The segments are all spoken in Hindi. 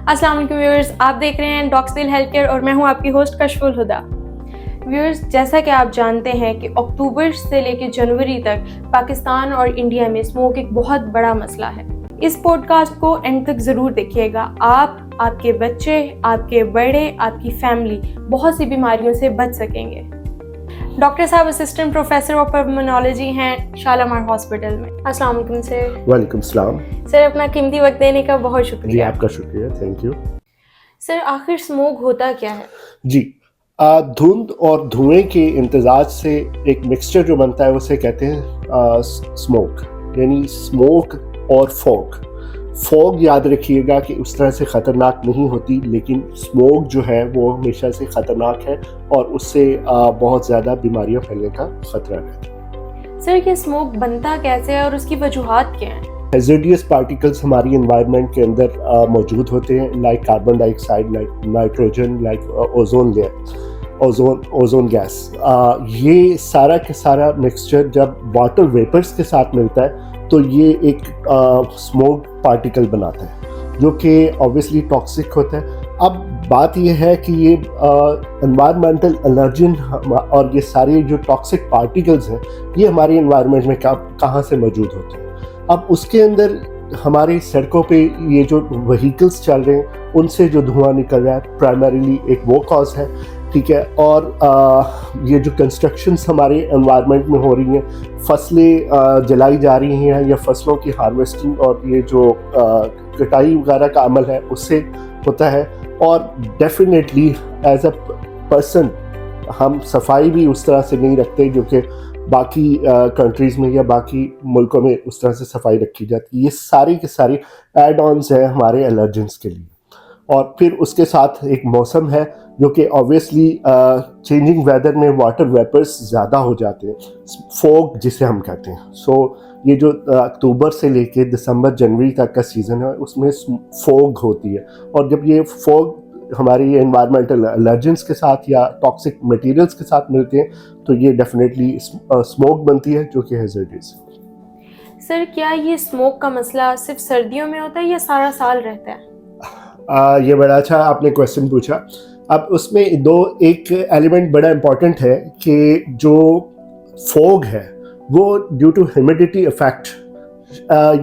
अस्सलाम वालेकुम व्यूअर्स, आप देख रहे हैं डॉक्सविल हेल्थ केयर और मैं हूं आपकी होस्ट कशफुल हुदा। व्यूअर्स, जैसा कि आप जानते हैं कि अक्टूबर से लेकर जनवरी तक पाकिस्तान और इंडिया में स्मोक एक बहुत बड़ा मसला है। इस पॉडकास्ट को एंड तक ज़रूर देखिएगा। आप, आपके बच्चे, आपके बड़े, आपकी फैमिली बहुत सी बीमारियों से बच सकेंगे। डॉक्टर साहब असिस्टेंट प्रोफेसर ऑफ पल्मोनोलॉजी हैं शालामार हॉस्पिटल में। अस्सलाम वालेकुम सर। वालेकुम सलाम। सर, अपना कीमती वक्त देने का बहुत जी, शुक्रिया। आपका शुक्रिया, थैंक यू। सर, आखिर स्मोक होता क्या है? जी, धुंध और धुएं के इम्तजाज से एक मिक्सचर जो बनता है उसे कहते हैं स्मोक, यानी स्मोक और फॉग। फॉग याद रखिएगा कि उस तरह से ख़तरनाक नहीं होती, लेकिन स्मोक जो है वो हमेशा से ख़तरनाक है और उससे बहुत ज़्यादा बीमारियां फैलने का ख़तरा रहता है। सर, ये स्मोक बनता कैसे है और उसकी वजूहात क्या हैं? हेज़ार्डियस पार्टिकल्स हमारी एनवायरनमेंट के अंदर मौजूद होते हैं, like carbon dioxide, like nitrogen, like ozone layer, ozone gas. ये सारा का सारा मिक्सचर जब वाटर वेपर्स के साथ मिलता है तो ये एक स्मोक पार्टिकल बनाता है, जो कि ऑब्वियसली टॉक्सिक होता है। अब बात यह है कि ये एनवायरमेंटल एलर्जन और ये सारे जो टॉक्सिक पार्टिकल्स हैं ये हमारे एनवायरनमेंट में कहाँ से मौजूद होते हैं। अब उसके अंदर हमारी सड़कों पे ये जो व्हीकल्स चल रहे हैं उनसे जो धुआं निकल रहा है, प्राइमरीली एक वो कॉज है, ठीक है। और ये जो कंस्ट्रक्शंस हमारे एनवायरनमेंट में हो रही हैं, फसलें जलाई जा रही हैं या फसलों की हार्वेस्टिंग और ये जो कटाई वगैरह का अमल है उससे होता है। और डेफिनेटली एज अ पर्सन हम सफाई भी उस तरह से नहीं रखते जो कि बाकी कंट्रीज़ में या बाकी मुल्कों में उस तरह से सफाई रखी जाती है। ये सारी की सारी एड ऑन्स हैं हमारे एलर्जेंस के लिए। और फिर उसके साथ एक मौसम है जो कि ऑब्वियसली चेंजिंग वेदर में वाटर वेपर्स ज़्यादा हो जाते हैं, फॉग जिसे हम कहते हैं। सो ये जो अक्टूबर से लेके दिसंबर जनवरी तक का सीज़न है उसमें फॉग होती है, और जब ये फॉग हमारी एनवायरमेंटल एलर्जेंस के साथ या टॉक्सिक मटेरियल्स के साथ मिलते हैं तो ये डेफिनेटली स्मोक बनती है, जो कि हैज़ार्डियस है। सर, क्या ये स्मोक का मसला सिर्फ सर्दियों में होता है या सारा साल रहता है? ये बड़ा अच्छा आपने क्वेश्चन पूछा। अब उसमें एक एलिमेंट बड़ा इम्पॉर्टेंट है कि जो फॉग है वो ड्यू टू ह्यूमिडिटी इफेक्ट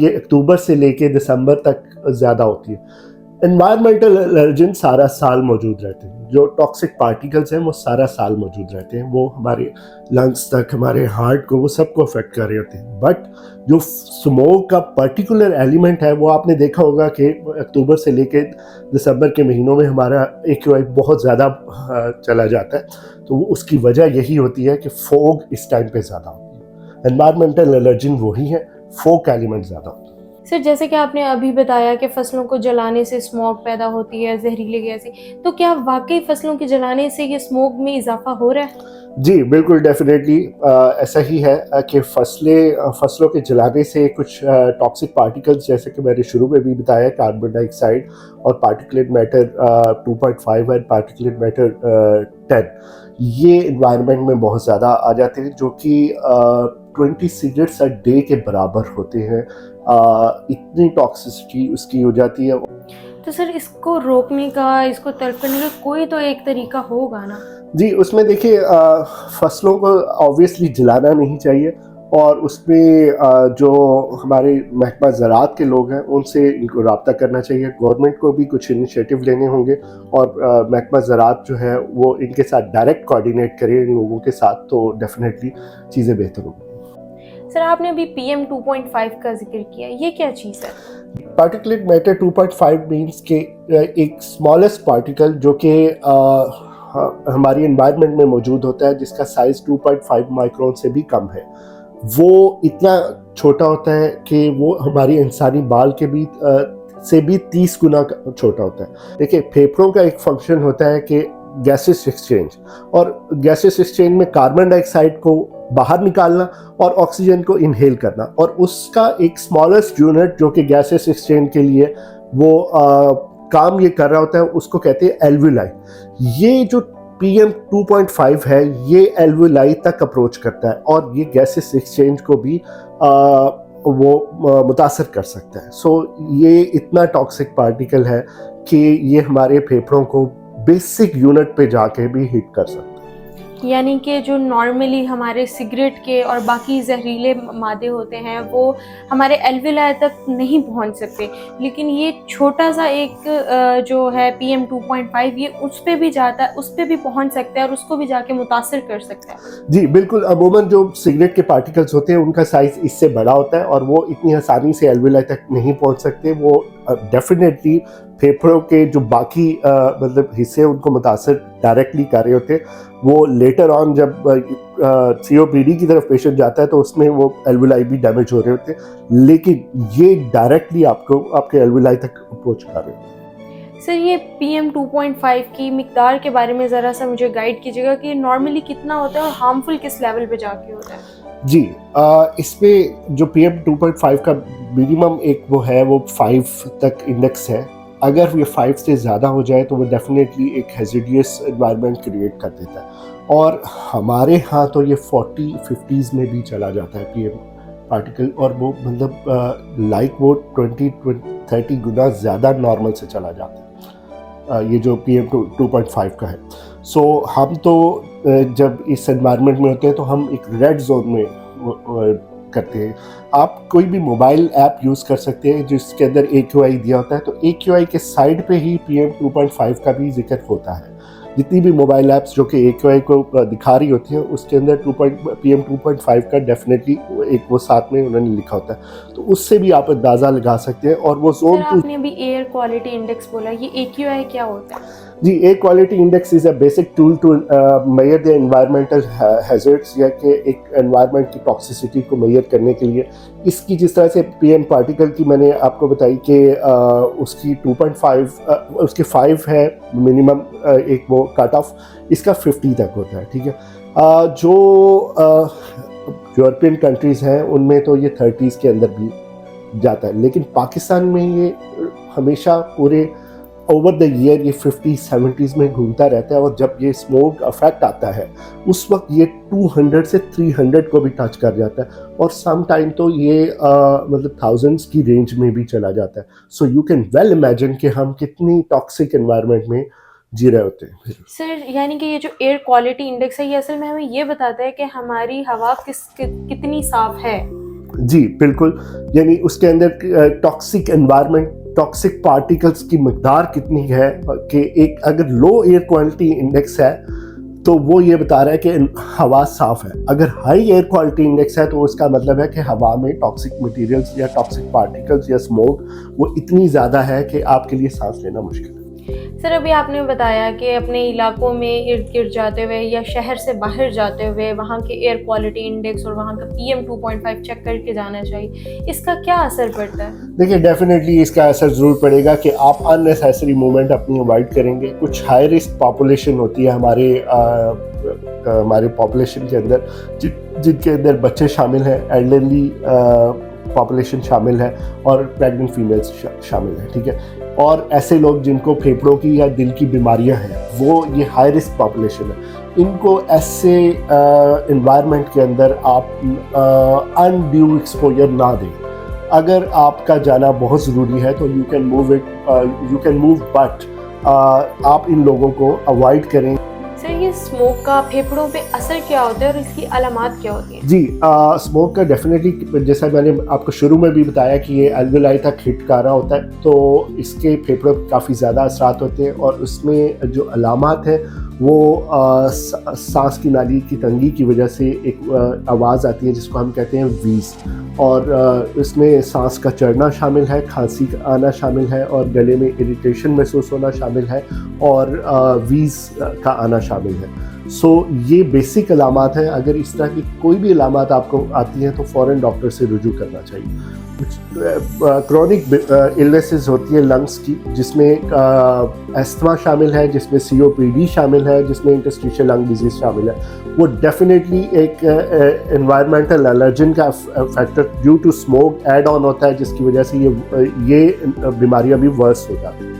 ये अक्टूबर से लेके दिसंबर तक ज़्यादा होती है। एनवायरमेंटल एलर्जन सारा साल मौजूद रहते हैं, जो टॉक्सिक पार्टिकल्स हैं वो सारा साल मौजूद रहते हैं, वो हमारे लंग्स तक, हमारे हार्ट को, वो सबको अफेक्ट कर रहे होते हैं। बट जो स्मोक का पर्टिकुलर एलिमेंट है वो आपने देखा होगा कि अक्टूबर से लेके दिसंबर के महीनों में हमारा AQI बहुत ज़्यादा चला जाता है। तो उसकी वजह यही होती है कि फॉग इस टाइम पे ज़्यादा होती है। एनवायरमेंटल एलर्जन वही है, फॉग एलिमेंट ज़्यादा होता है। सर, जैसे कि आपने अभी बताया कि फसलों को जलाने से स्मोक पैदा होती है, जहरीले गैसें, तो क्या वाकई फसलों के जलाने से ये स्मोक में इजाफा हो रहा है? जी बिल्कुल, डेफिनेटली ऐसा ही है कि फसलों के जलाने से कुछ टॉक्सिक पार्टिकल्स, जैसे कि मैंने शुरू में भी बताया, कार्बन डाइऑक्साइड और पार्टिकुलेट मैटर 2.5 और पार्टिकुलेट मैटर 10, ये इन्वायरमेंट में बहुत ज़्यादा आ जाते हैं, जो कि 20 सिगरेट्स अ डे के बराबर होते हैं। इतनी टॉक्सिसिटी उसकी हो जाती है। तो सर, इसको रोकने का, इसको तल्फ करने का कोई तो एक तरीका होगा ना? जी, उसमें देखिए फसलों को ऑब्वियसली जलाना नहीं चाहिए, और उसमें जो हमारे महकमा ज़राअत के लोग हैं उनसे इनको रब्ता करना चाहिए। गवर्नमेंट को भी कुछ इनिशिएटिव लेने होंगे, और महकमा ज़राअत जो है वो इनके साथ डायरेक्ट कोऑर्डिनेट करे इन लोगों के साथ, तो डेफिनेटली चीज़ें बेहतर होंगी। सर, आपने अभी PM 2.5 का जिक्र किया, ये क्या चीज़ है? पार्टिकुलेट मैटर 2.5 मीन्स के एक स्मॉलेस्ट पार्टिकल जो कि हमारी एनवायरनमेंट में मौजूद होता है, जिसका साइज़ 2.5 माइक्रोन से भी कम है। वो इतना छोटा होता है कि वो हमारी इंसानी बाल के भी से भी 30 गुना छोटा होता है। देखिए, फेफड़ों का एक फंक्शन होता है कि गैसेस एक्सचेंज, और गैसेस एक्सचेंज में कार्बन डाइऑक्साइड को बाहर निकालना और ऑक्सीजन को इनहेल करना, और उसका एक स्मॉलेस्ट यूनिट जो कि गैसेस एक्सचेंज के लिए वो काम ये कर रहा होता है, उसको कहते हैं एल्वुलाई। ये जो PM 2.5 है ये एल्वुलाई तक अप्रोच करता है, और ये गैसेस एक्सचेंज को भी वो मुतासर कर सकता है। सो ये इतना टॉक्सिक पार्टिकल है कि ये हमारे फेफड़ों को बेसिक यूनिट पे जाके भी हिट कर सकता है। यानी कि जो नॉर्मली हमारे सिगरेट के और बाकी जहरीले मादे होते हैं वो हमारे एल्विलाई तक नहीं पहुंच सकते, लेकिन ये छोटा सा एक जो है PM 2.5 ये उस पे भी जाता है, उस पे भी पहुंच सकता है और उसको भी जाके मुतासर कर सकता है। जी बिल्कुल, अमूमन जो सिगरेट के पार्टिकल्स होते हैं उनका साइज इससे बड़ा होता है और वो इतनी आसानी से एल्विलाई तक नहीं पहुंच सकते। वो डेफिनेटली फेफड़ों के जो बाकी मतलब हिस्से उनको मुतासर डायरेक्टली कर रहे होते हैं। वो लेटर ऑन जब COPD की तरफ पेशेंट जाता है तो उसमें वो एल्विलाई भी डैमेज हो रहे होते हैं, लेकिन ये डायरेक्टली आपको आपके एल्विलाई तक अप्रोच कर रहे होते हैं। सर ये PM 2.5 की मिकदार के बारे में ज़रा सा मुझे गाइड कीजिएगा कि नॉर्मली कितना होता है और हार्मफुल किस लेवल पे जाके होता है। जी इसमें जो PM 2.5 का मिनिमम एक वो है, वो 5 तक इंडेक्स है। अगर ये 5 से ज़्यादा हो जाए तो वो डेफिनेटली एक हैज़ार्डियस एनवायरनमेंट क्रिएट कर देता है और हमारे यहाँ तो ये 40-50s में भी चला जाता है PM पार्टिकल, और वो मतलब लाइक वो 20-30 गुना ज़्यादा नॉर्मल से चला जाता है ये जो PM 2.5 का है। सो हम तो जब इस एनवायरनमेंट में होते हैं तो हम एक रेड जोन में करते हैं। आप कोई भी मोबाइल ऐप यूज़ कर सकते हैं जिसके अंदर AQI दिया होता है, तो AQI के साइड पे ही PM 2.5 का भी जिक्र होता है। जितनी भी मोबाइल ऐप्स जो कि AQI को दिखा रही होती हैं उसके अंदर PM 2.5 का डेफिनेटली एक वो साथ में उन्होंने लिखा होता है, तो उससे भी आप अंदाज़ा लगा सकते हैं। और वो जोन आपने अभी एयर क्वालिटी इंडेक्स बोला, ये AQI क्या होता है? जी, air quality index is a basic tool to measure the environmental hazards, या कि एक एनवायरनमेंट की टॉक्सिसिटी को मेजर करने के लिए। इसकी जिस तरह से PM पार्टिकल की मैंने आपको बताई कि उसकी 2.5 उसके 5 है मिनिमम एक वो कट ऑफ, इसका 50 तक होता है। ठीक है, जो यूरोपियन कंट्रीज़ हैं उनमें तो ये 30s के अंदर भी जाता है, लेकिन पाकिस्तान में ये हमेशा पूरे ओवर द ईयर ये 50-70s में घूमता रहता है, और जब ये स्मोक अफेक्ट आता है उस वक्त ये 200 से 300 को भी टच कर जाता है, और सम टाइम तो ये मतलब थाउजेंड्स की रेंज में भी चला जाता है। So you can well imagine कि हम कितनी टॉक्सिक एनवायरनमेंट में जी रहे होते हैं। सर यानी कि ये जो एयर क्वालिटी इंडेक्स है ये असल में हमें ये बताता है कि हमारी हवा कितनी साफ है। जी बिल्कुल, यानी उसके अंदर टॉक्सिक एनवायरनमेंट, टॉक्सिक पार्टिकल्स की मकदार कितनी है कि एक अगर लो एयर क्वालिटी इंडेक्स है तो वो ये बता रहा है कि हवा साफ़ है। अगर हाई एयर क्वालिटी इंडेक्स है तो उसका मतलब है कि हवा में टॉक्सिक मटेरियल्स या टॉक्सिक पार्टिकल्स या स्मोक वो इतनी ज़्यादा है कि आपके लिए सांस लेना मुश्किल है। सर अभी आपने बताया कि अपने इलाकों में इर्द गिर्द जाते हुए या शहर से बाहर जाते हुए वहाँ के एयर क्वालिटी इंडेक्स और वहाँ का PM 2.5 चेक करके जाना चाहिए, इसका क्या असर पड़ता है? देखिए, डेफिनेटलि इसका असर ज़रूर पड़ेगा कि आप अननेसेसरी मूवमेंट अपनी अवॉइड करेंगे। कुछ हाई रिस्क पॉपुलेशन होती है हमारे पॉपुलेशन के अंदर, जिनके अंदर बच्चे शामिल हैं, एल्डरली पॉपुलेशन शामिल है और प्रेग्नेंट फीमेल्स शामिल हैं। ठीक है, और ऐसे लोग जिनको फेफड़ों की या दिल की बीमारियां हैं, वो ये हाई रिस्क पॉपुलेशन है। इनको ऐसे एनवायरनमेंट के अंदर आप अनड्यू एक्सपोजर ना दें। अगर आपका जाना बहुत ज़रूरी है तो यू कैन मूव, बट आप इन लोगों को अवॉइड करें। सर ये स्मोक का फेफड़ों पे असर क्या होता है और इसकी अलामात क्या होती हैं? जी, स्मोक का डेफिनेटली, जैसा मैंने आपको शुरू में भी बताया कि ये एल्विलाई तक हिट कर रहा होता है, तो इसके फेफड़ों पर काफ़ी ज़्यादा असरात होते हैं, और उसमें जो अलामात हैं वो सांस की नाली की तंगी की वजह से एक आवाज़ आती है जिसको हम कहते हैं वीज़, और इसमें सांस का चढ़ना शामिल है, खांसी आना शामिल है, और गले में इरिटेशन महसूस होना शामिल है, और वीज़ का आना शामिल है। सो ये बेसिक अलामात हैं। अगर इस तरह की कोई भी अलामात आपको आती हैं तो फ़ौरन डॉक्टर से रुजू करना चाहिए। कुछ क्रॉनिक इलनेसेस होती है लंग्स की, जिसमें एस्थमा शामिल है, जिसमें COPD शामिल है, जिसमें इंटरस्टिशियल लंग डिजीज़ शामिल है। वो डेफिनेटली एक एनवायरमेंटल एलर्जन का factor due to smoke add on होता है, जिसकी वजह से ये बीमारियां भी वर्स हो जाती हैं।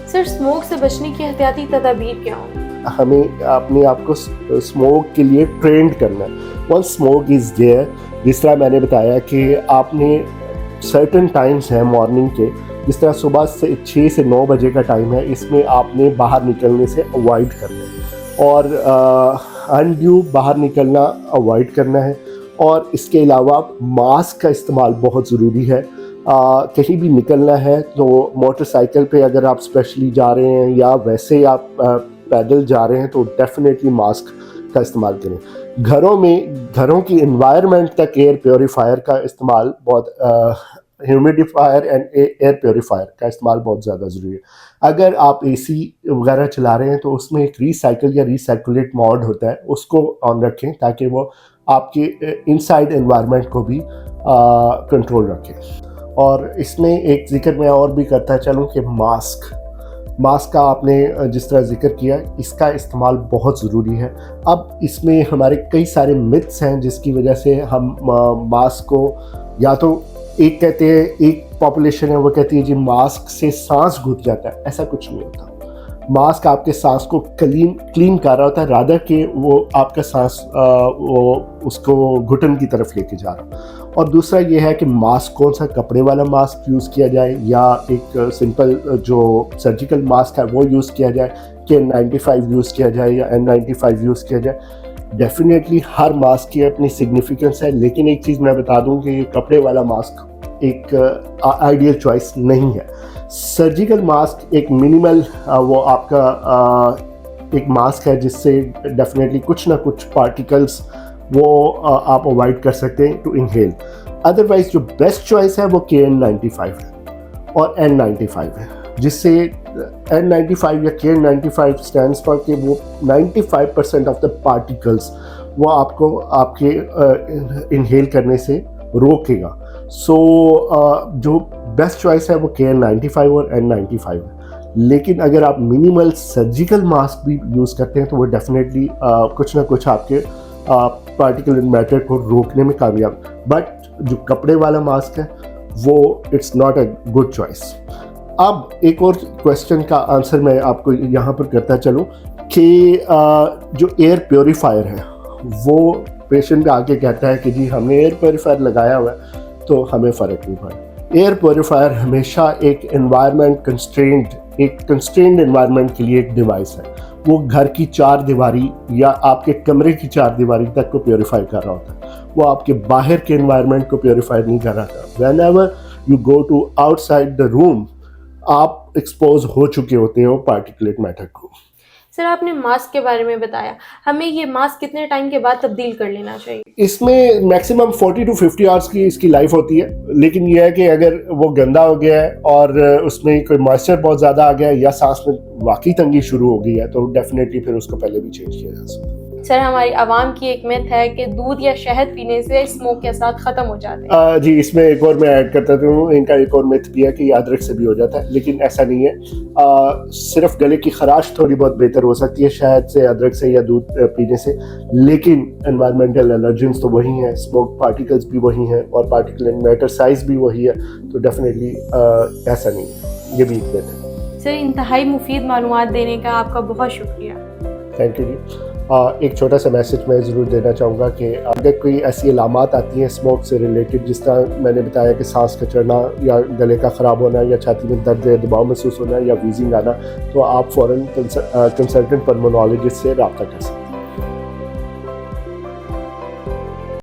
सर स्मोक से बचने की एहतियाती तदाबीर क्या हों? हमें अपने आप को स्मोक के लिए ट्रेंड करना है। वंस स्मोक इज़ देयर, जिस तरह मैंने बताया कि आपने सर्टन टाइम्स हैं मॉर्निंग के, जिस तरह सुबह से 6 से 9 बजे का टाइम है, इसमें आपने बाहर निकलने से अवॉइड करना है और अनड्यू बाहर निकलना अवॉइड करना है। और इसके अलावा मास्क का इस्तेमाल बहुत ज़रूरी है। कहीं भी निकलना है तो मोटरसाइकिल पे अगर आप स्पेशली जा रहे हैं या वैसे आप पैदल जा रहे हैं तो डेफिनेटली मास्क का इस्तेमाल करें। घरों की एनवायरनमेंट तक एयर प्योरीफायर का इस्तेमाल बहुत ह्यूमिडिफायर एंड एयर प्योरीफायर का इस्तेमाल बहुत ज़्यादा ज़रूरी है। अगर आप एसी वगैरह चला रहे हैं तो उसमें एक रिसाइकिल या रिसाइकुलेट मोड होता है, उसको ऑन रखें ताकि वो आपके इनसाइड एनवायरनमेंट को भी कंट्रोल रखें। और इसमें एक जिक्र मैं और भी करता चलूँ कि मास्क का आपने जिस तरह जिक्र किया, इसका इस्तेमाल बहुत ज़रूरी है। अब इसमें हमारे कई सारे मिथ्स हैं जिसकी वजह से हम मास्क को, या तो एक कहते हैं, एक पॉपुलेशन है वो कहती है जी मास्क से सांस घुट जाता है। ऐसा कुछ नहीं होता। मास्क आपके सांस को क्लीन कर रहा होता है, रादर कि वो आपका सांस वो उसको घुटन की तरफ लेके जा रहा है। और दूसरा ये है कि मास्क कौन सा, कपड़े वाला मास्क यूज़ किया जाए या एक सिंपल जो सर्जिकल मास्क है वो यूज़ किया जाए, KN95 यूज़ किया जाए या N95 यूज़ किया जाए। डेफिनेटली हर मास्क की अपनी सिग्निफिकेंस है, लेकिन एक चीज़ मैं बता दूं कि ये कपड़े वाला मास्क एक आइडियल चॉइस नहीं है। सर्जिकल मास्क एक मिनिमल वो आपका एक मास्क है जिससे डेफिनेटली कुछ ना कुछ पार्टिकल्स वो आप अवॉइड कर सकते हैं टू इनहेल। अदरवाइज जो बेस्ट चॉइस है वो KN95 है और N95 है, जिससे N95 या KN95 स्टैंड्स फॉर कि वो 95% ऑफ द पार्टिकल्स वो आपको आपके इनहेल करने से रोकेगा। सो जो बेस्ट चॉइस है वो KN95 और N95 है। लेकिन अगर आप मिनिमल सर्जिकल मास्क भी यूज़ करते हैं तो वो डेफिनेटली कुछ ना कुछ आपके पार्टिकुलर मैटर को रोकने में कामयाब। बट जो कपड़े वाला मास्क है वो it's not a good choice. अब एक और क्वेश्चन का आंसर मैं आपको यहाँ पर करता चलूँ कि जो एयर प्योरीफायर है वो पेशेंट आके कहता है कि जी हमने एयर प्योरीफायर लगाया हुआ है तो हमें फ़र्क नहीं पड़ा। एयर प्योरीफायर हमेशा एक कंस्ट्रेंड एनवायरनमेंट के लिए एक डिवाइस है। वो घर की 4 दीवारी या आपके कमरे की 4 दीवारी तक को प्योरीफाई कर रहा होता है, वो आपके बाहर के एनवायरनमेंट को प्योरीफाई नहीं कर रहा था। Whenever you go to outside the room आप एक्सपोज हो चुके होते हो पार्टिकुलेट मैटर को। सर, आपने मास्क के बारे में बताया, हमें ये मास्क कितने टाइम के बाद तब्दील कर लेना चाहिए? इसमें मैक्सिमम 40 to 50 आवर्स की इसकी लाइफ होती है, लेकिन यह है कि अगर वो गंदा हो गया है और उसमें कोई मॉइस्चर बहुत ज़्यादा आ गया है या सांस में वाकई तंगी शुरू हो गई है तो डेफिनेटली फिर उसको पहले भी चेंज किया जा सकता है। सर, हमारी आवाम की एक मिथ है कि दूध या शहद पीने से स्मोक के असर ख़त्म हो जाते हैं। जी, इसमें एक और मैं ऐड करता हूँ, इनका एक और मिथ भी है कि अदरक से भी हो जाता है, लेकिन ऐसा नहीं है। सिर्फ गले की खराश थोड़ी बहुत बेहतर हो सकती है शहद से, अदरक से या दूध पीने से, लेकिन एनवायरमेंटल एलर्जेंस तो वही हैं, स्मोक पार्टिकल्स भी वही हैं और पार्टिकुलर मैटर साइज भी वही है, तो डेफिनेटली ऐसा नहीं है, ये भी एक मिथ है। सर, इंतहाई मुफीद मालूमात देने का आपका बहुत शुक्रिया। थैंक यू जी। एक छोटा सा मैसेज मैं ज़रूर देना चाहूँगा कि अगर कोई ऐसी अलामात आती हैं स्मोक से रिलेटेड, जिस तरह मैंने बताया कि सांस का चढ़ना या गले का ख़राब होना या छाती में दर्द या दबाव महसूस होना या वीजिंग आना, तो आप फ़ौरन कंसल्टेंट पल्मोनोलॉजिस्ट से रब्ता कर सकते हैं।